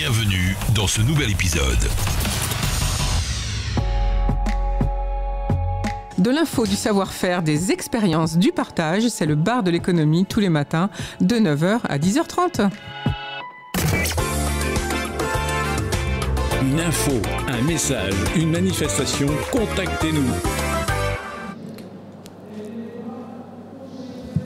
Bienvenue dans ce nouvel épisode. De l'info, du savoir-faire, des expériences, du partage, c'est le bar de l'économie tous les matins de 9h à 10h30. Une info, un message, une manifestation, contactez-nous.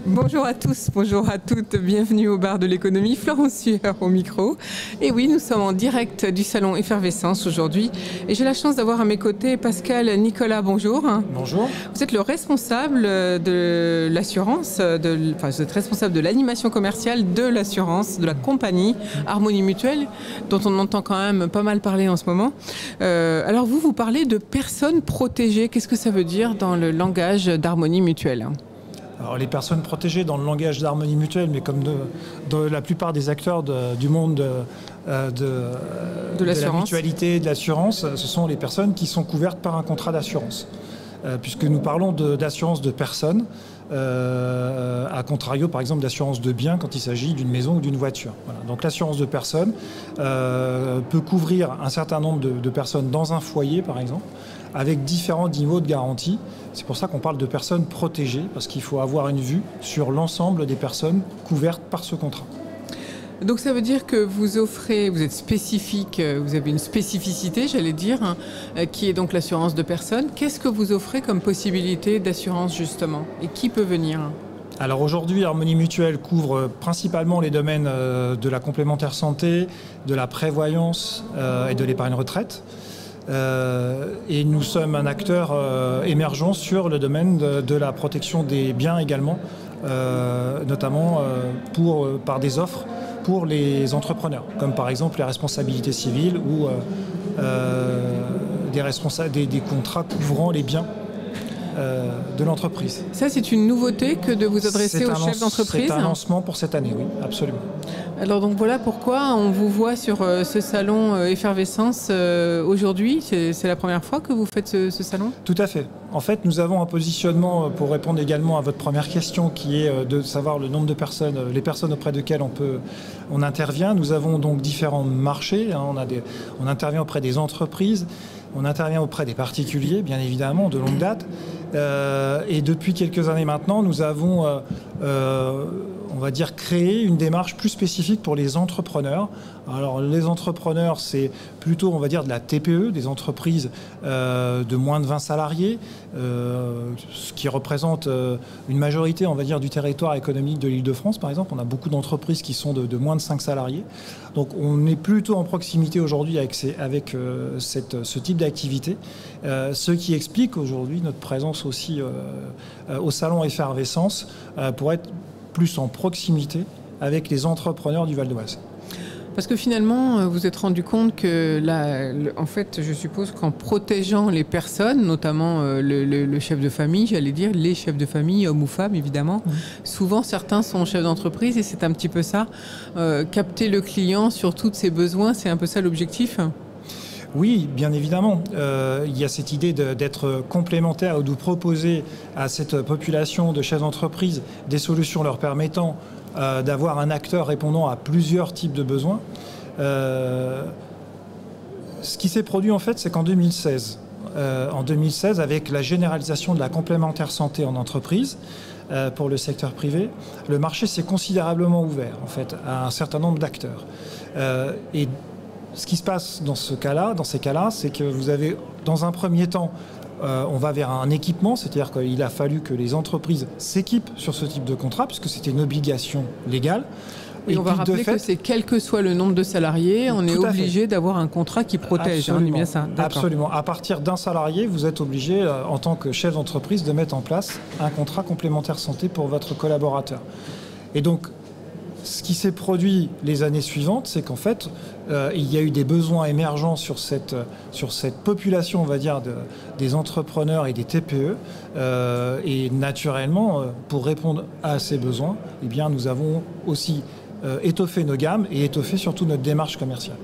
Bonjour à tous, bonjour à toutes, bienvenue au bar de l'économie, Florence Sueur au micro. Et oui, nous sommes en direct du salon Effervescence aujourd'hui et j'ai la chance d'avoir à mes côtés Pascal Nicolas, bonjour. Bonjour. Vous êtes le responsable de l'assurance, vous êtes responsable de l'animation commerciale de l'assurance, de la compagnie Harmonie Mutuelle, dont on entend quand même pas mal parler en ce moment. Alors vous parlez de personnes protégées, qu'est-ce que ça veut dire dans le langage d'Harmonie Mutuelle ? Alors, les personnes protégées dans le langage d'Harmonie Mutuelle, mais comme de la plupart des acteurs du monde de la mutualité et de l'assurance, ce sont les personnes qui sont couvertes par un contrat d'assurance. Puisque nous parlons d'assurance de personnes, à contrario par exemple d'assurance de biens quand il s'agit d'une maison ou d'une voiture. Voilà. Donc l'assurance de personnes peut couvrir un certain nombre de personnes dans un foyer par exemple, avec différents niveaux de garantie. C'est pour ça qu'on parle de personnes protégées, parce qu'il faut avoir une vue sur l'ensemble des personnes couvertes par ce contrat. Donc ça veut dire que vous êtes spécifique, vous avez une spécificité, j'allais dire, qui est donc l'assurance de personnes. Qu'est-ce que vous offrez comme possibilité d'assurance justement ? Et qui peut venir ? Alors aujourd'hui, Harmonie Mutuelle couvre principalement les domaines de la complémentaire santé, de la prévoyance et de l'épargne retraite. Et nous sommes un acteur émergent sur le domaine de la protection des biens également, notamment par des offres pour les entrepreneurs, comme par exemple les responsabilités civiles ou des contrats couvrant les biens de l'entreprise. Ça, c'est une nouveauté que de vous adresser aux chefs d'entreprise ? C'est un lancement pour cette année, oui, absolument. Alors donc voilà pourquoi on vous voit sur ce salon Effervescence aujourd'hui. C'est la première fois que vous faites ce salon ? Tout à fait. En fait, nous avons un positionnement pour répondre également à votre première question qui est de savoir le nombre de personnes, les personnes auprès desquelles on intervient. Nous avons donc différents marchés. On intervient auprès des entreprises. On intervient auprès des particuliers, bien évidemment, de longue date. Et depuis quelques années maintenant, nous avons, on va dire, créé une démarche plus spécifique pour les entrepreneurs. Alors, les entrepreneurs, c'est plutôt, on va dire, de la TPE, des entreprises de moins de 20 salariés, ce qui représente une majorité, on va dire, du territoire économique de l'Île-de-France, par exemple. On a beaucoup d'entreprises qui sont de moins de 5 salariés. Donc, on est plutôt en proximité aujourd'hui avec ce type d'activité, ce qui explique aujourd'hui notre présence aussi au salon Effervescence pour être plus en proximité avec les entrepreneurs du Val d'Oise. Parce que finalement, vous êtes rendu compte que, en fait, je suppose qu'en protégeant les personnes, notamment le chef de famille, j'allais dire, les chefs de famille, hommes ou femmes, évidemment, souvent certains sont chefs d'entreprise et c'est un petit peu ça, capter le client sur tous ses besoins, c'est un peu ça l'objectif ? Oui, bien évidemment. Il y a cette idée d'être complémentaire ou de proposer à cette population de chefs d'entreprise des solutions leur permettant d'avoir un acteur répondant à plusieurs types de besoins. Ce qui s'est produit en fait, c'est qu'en 2016, avec la généralisation de la complémentaire santé en entreprise pour le secteur privé, le marché s'est considérablement ouvert en fait à un certain nombre d'acteurs. Et ce qui se passe dans ces cas-là, c'est que vous avez, dans un premier temps, on va vers un équipement, c'est-à-dire qu'il a fallu que les entreprises s'équipent sur ce type de contrat, puisque c'était une obligation légale. Et on va rappeler que c'est quel que soit le nombre de salariés, on est obligé d'avoir un contrat qui protège. Absolument, on est bien ça. Absolument. À partir d'un salarié, vous êtes obligé, en tant que chef d'entreprise, de mettre en place un contrat complémentaire santé pour votre collaborateur. Et donc, ce qui s'est produit les années suivantes, c'est qu'en fait, il y a eu des besoins émergents sur cette population, on va dire, des entrepreneurs et des TPE. Et naturellement, pour répondre à ces besoins, eh bien, nous avons aussi étoffé nos gammes et étoffé surtout notre démarche commerciale.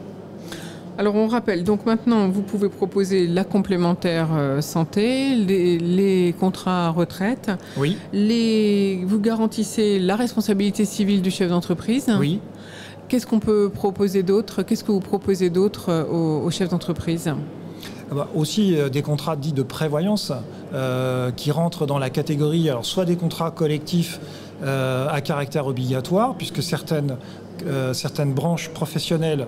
Alors on rappelle, donc maintenant vous pouvez proposer la complémentaire santé, les contrats retraite. Oui. Vous garantissez la responsabilité civile du chef d'entreprise. Oui. Qu'est-ce qu'on peut proposer d'autre? Qu'est-ce que vous proposez d'autre aux chefs d'entreprise? Aussi des contrats dits de prévoyance qui rentrent dans la catégorie, alors soit des contrats collectifs à caractère obligatoire, puisque certaines branches professionnelles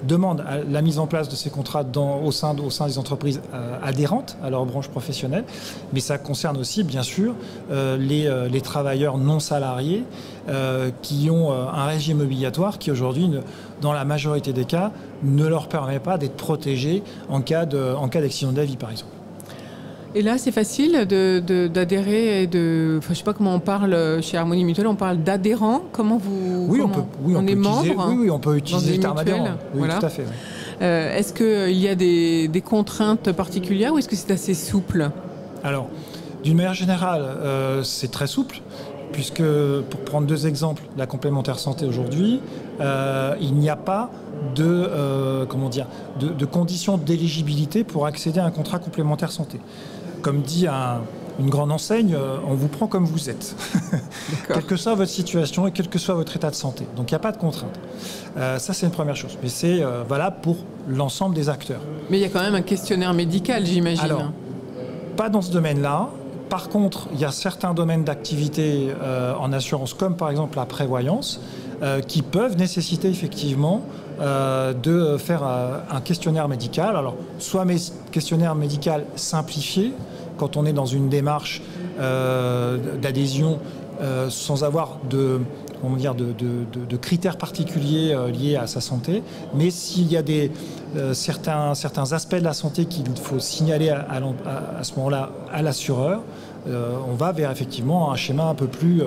demandent la mise en place de ces contrats au sein des entreprises adhérentes à leur branche professionnelle, mais ça concerne aussi bien sûr les travailleurs non salariés qui ont un régime obligatoire qui aujourd'hui, dans la majorité des cas, ne leur permet pas d'être protégés en cas d'accident de la vie par exemple. Et là, c'est facile d'adhérer je ne sais pas comment on parle chez Harmonie Mutuelle, on parle d'adhérents. Comment vous... Oui, on est membre. Oui, on peut utiliser le terme adhérent. Oui, voilà. Tout à fait. Oui. Est-ce qu'il y a des contraintes particulières ou est-ce que c'est assez souple? Alors, d'une manière générale, c'est très souple, puisque, pour prendre 2 exemples, la complémentaire santé aujourd'hui, il n'y a pas de conditions d'éligibilité pour accéder à un contrat complémentaire santé. Comme dit une grande enseigne, on vous prend comme vous êtes, quelle que soit votre situation et quel que soit votre état de santé. Donc il n'y a pas de contrainte. Ça, c'est une première chose. Mais c'est valable pour l'ensemble des acteurs. Mais il y a quand même un questionnaire médical, j'imagine. Alors, pas dans ce domaine-là. Par contre, il y a certains domaines d'activité en assurance, comme par exemple la prévoyance, qui peuvent nécessiter effectivement de faire un questionnaire médical. Alors, soit questionnaire médical simplifié, quand on est dans une démarche d'adhésion sans avoir de critères particuliers liés à sa santé, mais s'il y a certains aspects de la santé qu'il faut signaler à ce moment-là à l'assureur, on va vers effectivement un schéma un peu plus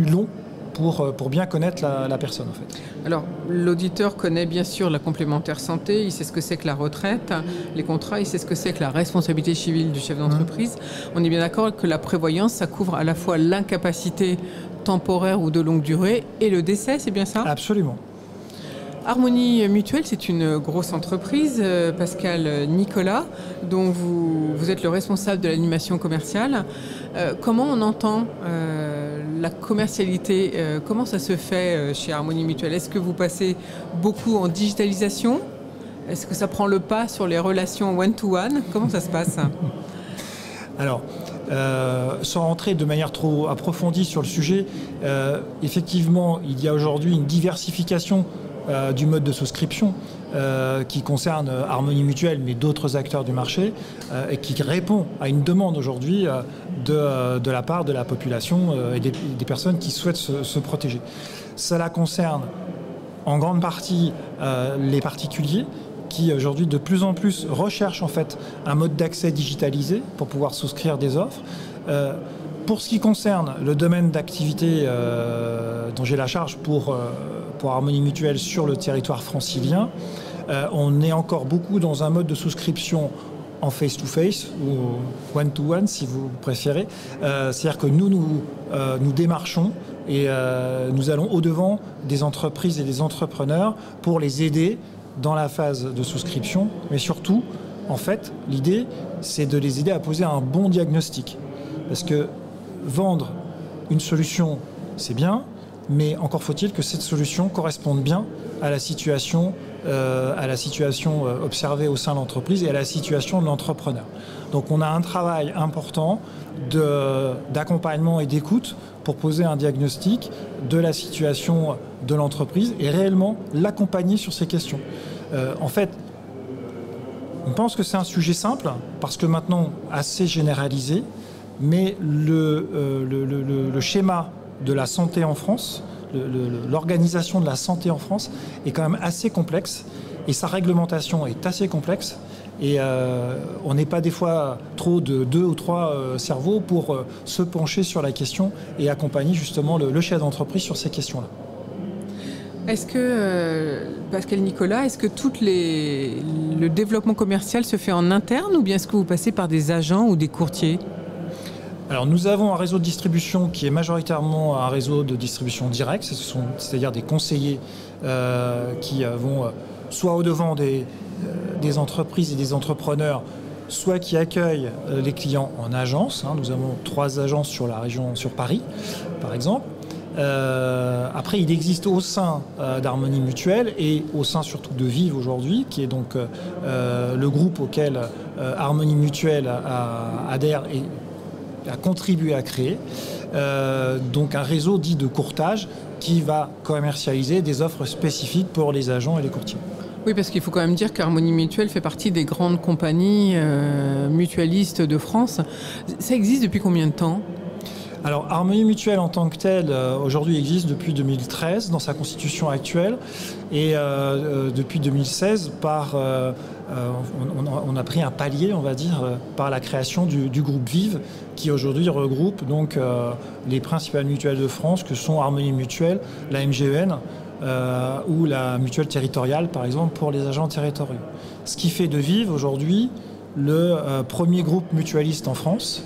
long pour bien connaître la personne en fait. Alors, l'auditeur connaît bien sûr la complémentaire santé, il sait ce que c'est que la retraite, les contrats, il sait ce que c'est que la responsabilité civile du chef d'entreprise. On est bien d'accord que la prévoyance, ça couvre à la fois l'incapacité temporaire ou de longue durée et le décès, c'est bien ça? Absolument. Harmonie Mutuelle, c'est une grosse entreprise, Pascal Nicolas, dont vous êtes le responsable de l'animation commerciale. Comment on entend la commercialité? Comment ça se fait chez Harmonie Mutuelle? Est-ce que vous passez beaucoup en digitalisation? Est-ce que ça prend le pas sur les relations one-to-one? Comment ça se passe? Alors, sans rentrer de manière trop approfondie sur le sujet, effectivement, il y a aujourd'hui une diversification du mode de souscription qui concerne Harmonie Mutuelle mais d'autres acteurs du marché et qui répond à une demande aujourd'hui de la part de la population et des personnes qui souhaitent se protéger. Cela concerne en grande partie les particuliers qui aujourd'hui de plus en plus recherchent en fait un mode d'accès digitalisé pour pouvoir souscrire des offres. Pour ce qui concerne le domaine d'activité dont j'ai la charge pour Harmonie Mutuelle sur le territoire francilien, on est encore beaucoup dans un mode de souscription en face-to-face ou one-to-one si vous préférez. C'est-à-dire que nous démarchons et nous allons au-devant des entreprises et des entrepreneurs pour les aider dans la phase de souscription. Mais surtout, en fait, l'idée, c'est de les aider à poser un bon diagnostic. Parce que vendre une solution, c'est bien, mais encore faut-il que cette solution corresponde bien à la situation observée au sein de l'entreprise et à la situation de l'entrepreneur. Donc on a un travail important d'accompagnement et d'écoute pour poser un diagnostic de la situation de l'entreprise et réellement l'accompagner sur ces questions. En fait, on pense que c'est un sujet simple parce que maintenant assez généralisé, mais le schéma de la santé en France, l'organisation de la santé en France est quand même assez complexe et sa réglementation est assez complexe et on n'est pas des fois trop de 2 ou 3 cerveaux pour se pencher sur la question et accompagner justement le chef d'entreprise sur ces questions-là. Est-ce que, Pascal Nicolas, est-ce que le développement commercial se fait en interne ou bien est-ce que vous passez par des agents ou des courtiers ? Alors nous avons un réseau de distribution qui est majoritairement un réseau de distribution directe, c'est-à-dire des conseillers qui vont soit au-devant des entreprises et des entrepreneurs, soit qui accueillent les clients en agence. Nous avons 3 agences sur la région, sur Paris par exemple. Après, il existe au sein d'Harmonie Mutuelle et au sein surtout de Vive aujourd'hui, qui est donc le groupe auquel Harmonie Mutuelle adhère et a contribué à créer, donc un réseau dit de courtage qui va commercialiser des offres spécifiques pour les agents et les courtiers. Oui, parce qu'il faut quand même dire qu'Harmonie Mutuelle fait partie des grandes compagnies mutualistes de France. Ça existe depuis combien de temps ? Alors, Harmonie Mutuelle en tant que telle, aujourd'hui existe depuis 2013 dans sa constitution actuelle. Et depuis 2016, on a pris un palier, on va dire, par la création du groupe Vive, qui aujourd'hui regroupe donc les principales mutuelles de France, que sont Harmonie Mutuelle, la MGEN, ou la mutuelle territoriale, par exemple, pour les agents territoriaux. Ce qui fait de Vive aujourd'hui le premier groupe mutualiste en France,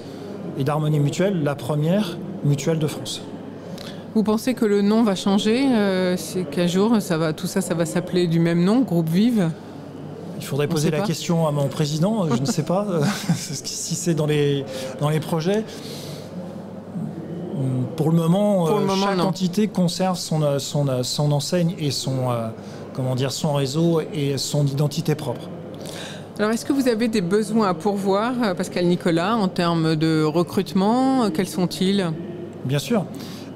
et d'Harmonie Mutuelle, la première mutuelle de France. Vous pensez que le nom va changer ? C'est qu'un jour, tout ça va s'appeler du même nom, Groupe Vive ? Il faudrait poser la question à mon président, je ne sais pas si c'est dans les projets. Pour le moment, chaque entité conserve son enseigne et son réseau et son identité propre. Alors, est-ce que vous avez des besoins à pourvoir, Pascal Nicolas, en termes de recrutement ? Quels sont-ils ? Bien sûr.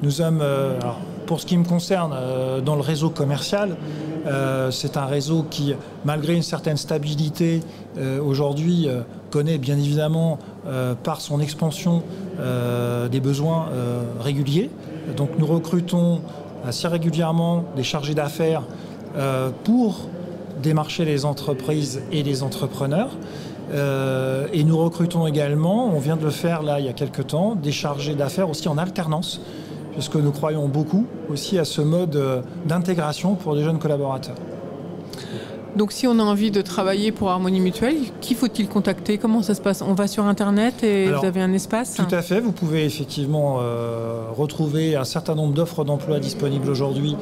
Nous sommes, alors, pour ce qui me concerne, dans le réseau commercial, c'est un réseau qui, malgré une certaine stabilité, aujourd'hui connaît bien évidemment, par son expansion, des besoins réguliers. Donc nous recrutons assez régulièrement des chargés d'affaires pour démarcher les entreprises et les entrepreneurs. Et nous recrutons également, on vient de le faire là il y a quelques temps, des chargés d'affaires aussi en alternance, puisque nous croyons beaucoup aussi à ce mode d'intégration pour des jeunes collaborateurs. Donc si on a envie de travailler pour Harmonie Mutuelle, qui faut-il contacter ? Comment ça se passe ? On va sur Internet et vous avez un espace ? Tout à fait, vous pouvez effectivement retrouver un certain nombre d'offres d'emploi disponibles aujourd'hui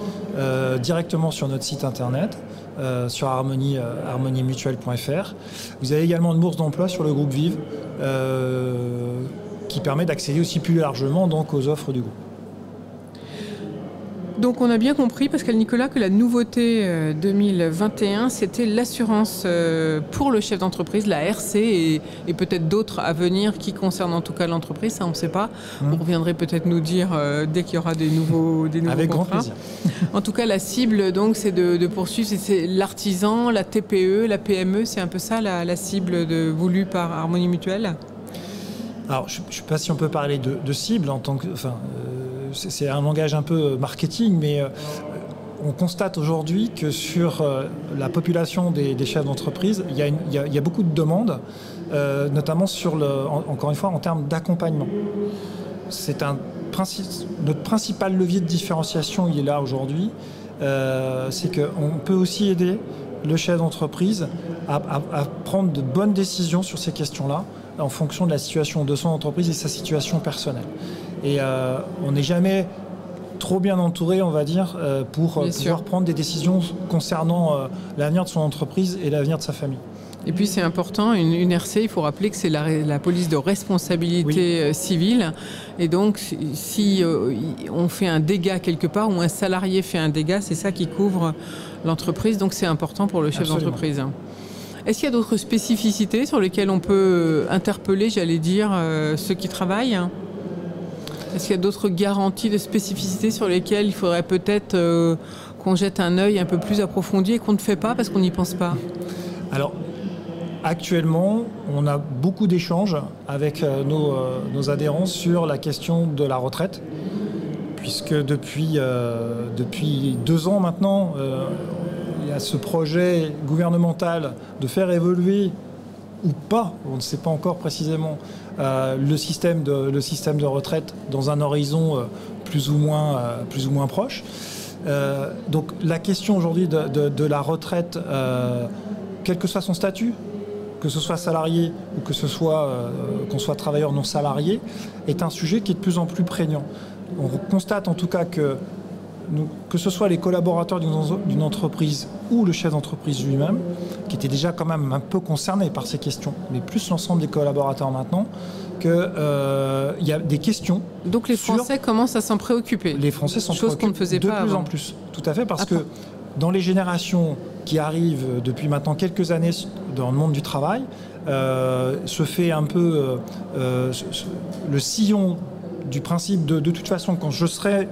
directement sur notre site Internet, sur harmoniemutuelle.fr. Vous avez également une bourse d'emploi sur le groupe Vive qui permet d'accéder aussi plus largement donc, aux offres du groupe. Donc on a bien compris, Pascal Nicolas, que la nouveauté 2021, c'était l'assurance pour le chef d'entreprise, la RC, et peut-être d'autres à venir qui concernent en tout cas l'entreprise, ça on ne sait pas. Vous reviendrez peut-être nous dire dès qu'il y aura des nouveaux Avec contrats. Grand plaisir. En tout cas, la cible, donc, c'est de poursuivre, c'est l'artisan, la TPE, la PME, c'est un peu ça la cible voulue par Harmonie Mutuelle ? Alors, je ne sais pas si on peut parler de cible en tant que... c'est un langage un peu marketing, mais on constate aujourd'hui que sur la population des chefs d'entreprise, il y a beaucoup de demandes, notamment encore une fois, en termes d'accompagnement. C'est notre principal levier de différenciation, il est là aujourd'hui, c'est qu'on peut aussi aider le chef d'entreprise à prendre de bonnes décisions sur ces questions-là, en fonction de la situation de son entreprise et sa situation personnelle. Et on n'est jamais trop bien entouré, on va dire, pour pouvoir prendre des décisions concernant l'avenir de son entreprise et l'avenir de sa famille. Et puis c'est important, une RC, il faut rappeler que c'est la police de responsabilité civile. Et donc si on fait un dégât quelque part ou un salarié fait un dégât, c'est ça qui couvre l'entreprise. Donc c'est important pour le chef d'entreprise. Est-ce qu'il y a d'autres spécificités sur lesquelles on peut interpeller, j'allais dire, ceux qui travaillent ? Est-ce qu'il y a d'autres garanties de spécificités sur lesquelles il faudrait peut-être qu'on jette un œil un peu plus approfondi et qu'on ne fait pas parce qu'on n'y pense pas ? Alors, actuellement, on a beaucoup d'échanges avec nos adhérents sur la question de la retraite, puisque depuis 2 ans maintenant, il y a ce projet gouvernemental de faire évoluer ou pas, on ne sait pas encore précisément, le système de retraite dans un horizon plus ou moins proche. Donc la question aujourd'hui de la retraite, quel que soit son statut, que ce soit salarié ou que ce soit qu'on soit travailleur non salarié, est un sujet qui est de plus en plus prégnant. On constate en tout cas que ce soit les collaborateurs d'une entreprise ou le chef d'entreprise lui-même, qui étaient déjà quand même un peu concernés par ces questions, mais plus l'ensemble des collaborateurs maintenant, qu'il y a des questions. Donc les Français commencent à s'en préoccuper. Les Français s'en chose qu'on ne faisait de pas plus avant. en plus. Tout à fait, parce que dans les générations qui arrivent depuis maintenant quelques années dans le monde du travail, se fait un peu le sillon du principe de toute façon, quand je serai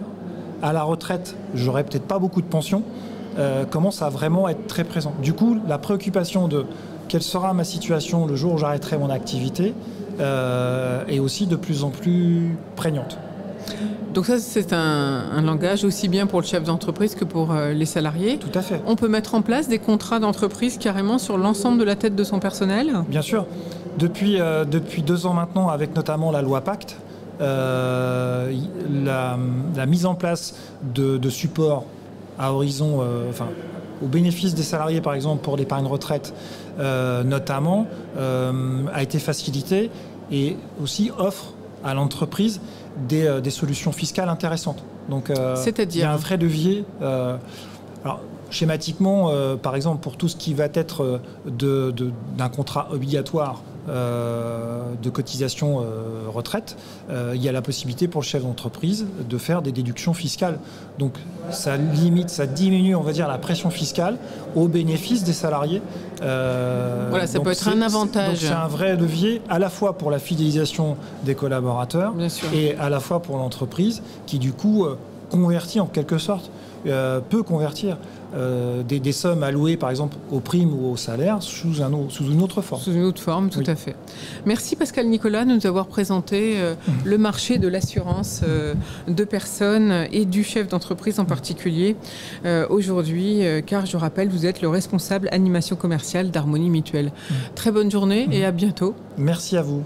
à la retraite, j'aurai peut-être pas beaucoup de pension, commence à vraiment être très présent. Du coup, la préoccupation de quelle sera ma situation le jour où j'arrêterai mon activité est aussi de plus en plus prégnante. Donc ça, c'est un langage aussi bien pour le chef d'entreprise que pour les salariés. Tout à fait. On peut mettre en place des contrats d'entreprise carrément sur l'ensemble de la tête de son personnel ? Bien sûr. Depuis 2 ans maintenant, avec notamment la loi Pacte, la mise en place de supports à horizon, au bénéfice des salariés, par exemple, pour l'épargne retraite, notamment, a été facilitée et aussi offre à l'entreprise des solutions fiscales intéressantes. Donc, c'est-à-dire, il y a un vrai levier. Alors, schématiquement, par exemple, pour tout ce qui va être d'un contrat obligatoire de cotisation retraite, il y a la possibilité pour le chef d'entreprise de faire des déductions fiscales. Donc ça limite, ça diminue, on va dire, la pression fiscale au bénéfice des salariés. Voilà, ça peut être un avantage. C'est un vrai levier à la fois pour la fidélisation des collaborateurs et à la fois pour l'entreprise qui du coup convertit en quelque sorte, peut convertir des sommes allouées par exemple aux primes ou aux salaires sous une autre forme. Sous une autre forme, tout à fait. Merci Pascal Nicolas de nous avoir présenté le marché de l'assurance de personnes et du chef d'entreprise en particulier aujourd'hui, car je rappelle, vous êtes le responsable animation commerciale d'Harmonie Mutuelle. Très bonne journée et à bientôt. Merci à vous.